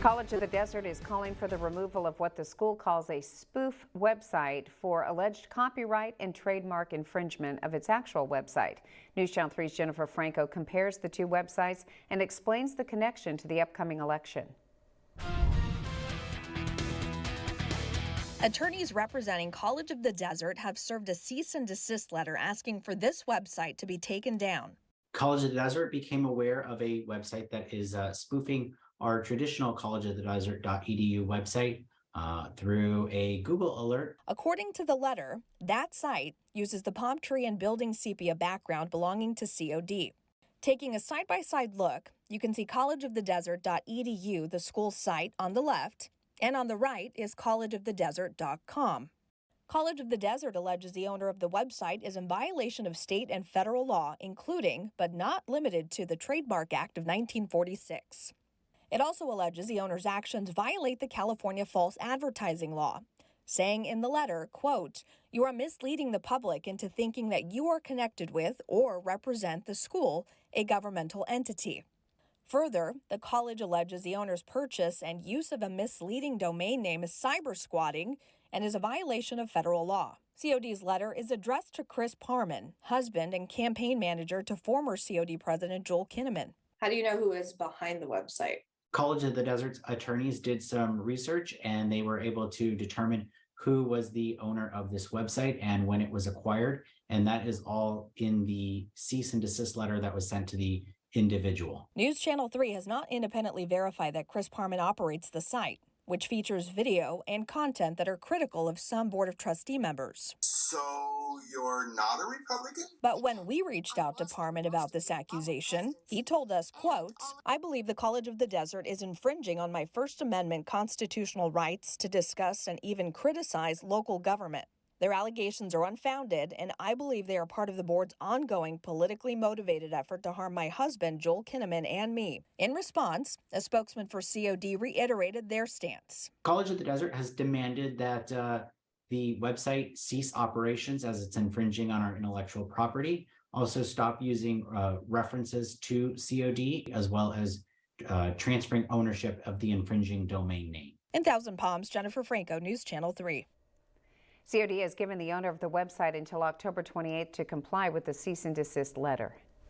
College of the Desert is calling for the removal of what the school calls a spoof website for alleged copyright and trademark infringement of its actual website. News Channel 3's Jennifer Franco compares the two websites and explains the connection to the upcoming election. Attorneys representing College of the Desert have served a cease and desist letter asking for this website to be taken down. College of the Desert became aware of a website that is spoofing our traditional collegeofthedesert.edu website through a Google alert. According to the letter, that site uses the palm tree and building sepia background belonging to COD. Taking a side-by-side look, you can see collegeofthedesert.edu, the school's site, on the left, and on the right is collegeofthedesert.com. College of the Desert alleges the owner of the website is in violation of state and federal law, including, but not limited to, the Trademark Act of 1946. It also alleges the owner's actions violate the California false advertising law, saying in the letter, quote, "You are misleading the public into thinking that you are connected with or represent the school, a governmental entity." Further, the college alleges the owner's purchase and use of a misleading domain name is cyber squatting and is a violation of federal law. COD's letter is addressed to Chris Parman, husband and campaign manager to former COD President Joel Kinnaman. How do you know who is behind the website? College of the Desert's attorneys did some research and they were able to determine who was the owner of this website and when it was acquired. And that is all in the cease and desist letter that was sent to the individual. News Channel 3 has not independently verified that Chris Parman operates the site, which features video and content that are critical of some Board of Trustee members. So you're not a Republican? But when we reached out to Parman about this accusation, he told us, quote, "I believe the College of the Desert is infringing on my First Amendment constitutional rights to discuss and even criticize local government. Their allegations are unfounded, and I believe they are part of the board's ongoing politically motivated effort to harm my husband, Joel Kinnaman, and me." In response, a spokesman for COD reiterated their stance. College of the Desert has demanded that the website cease operations as it's infringing on our intellectual property, also stop using references to COD, as well as transferring ownership of the infringing domain name. In Thousand Palms, Jennifer Franco, News Channel 3. COD has given the owner of the website until October 28th to comply with the cease and desist letter.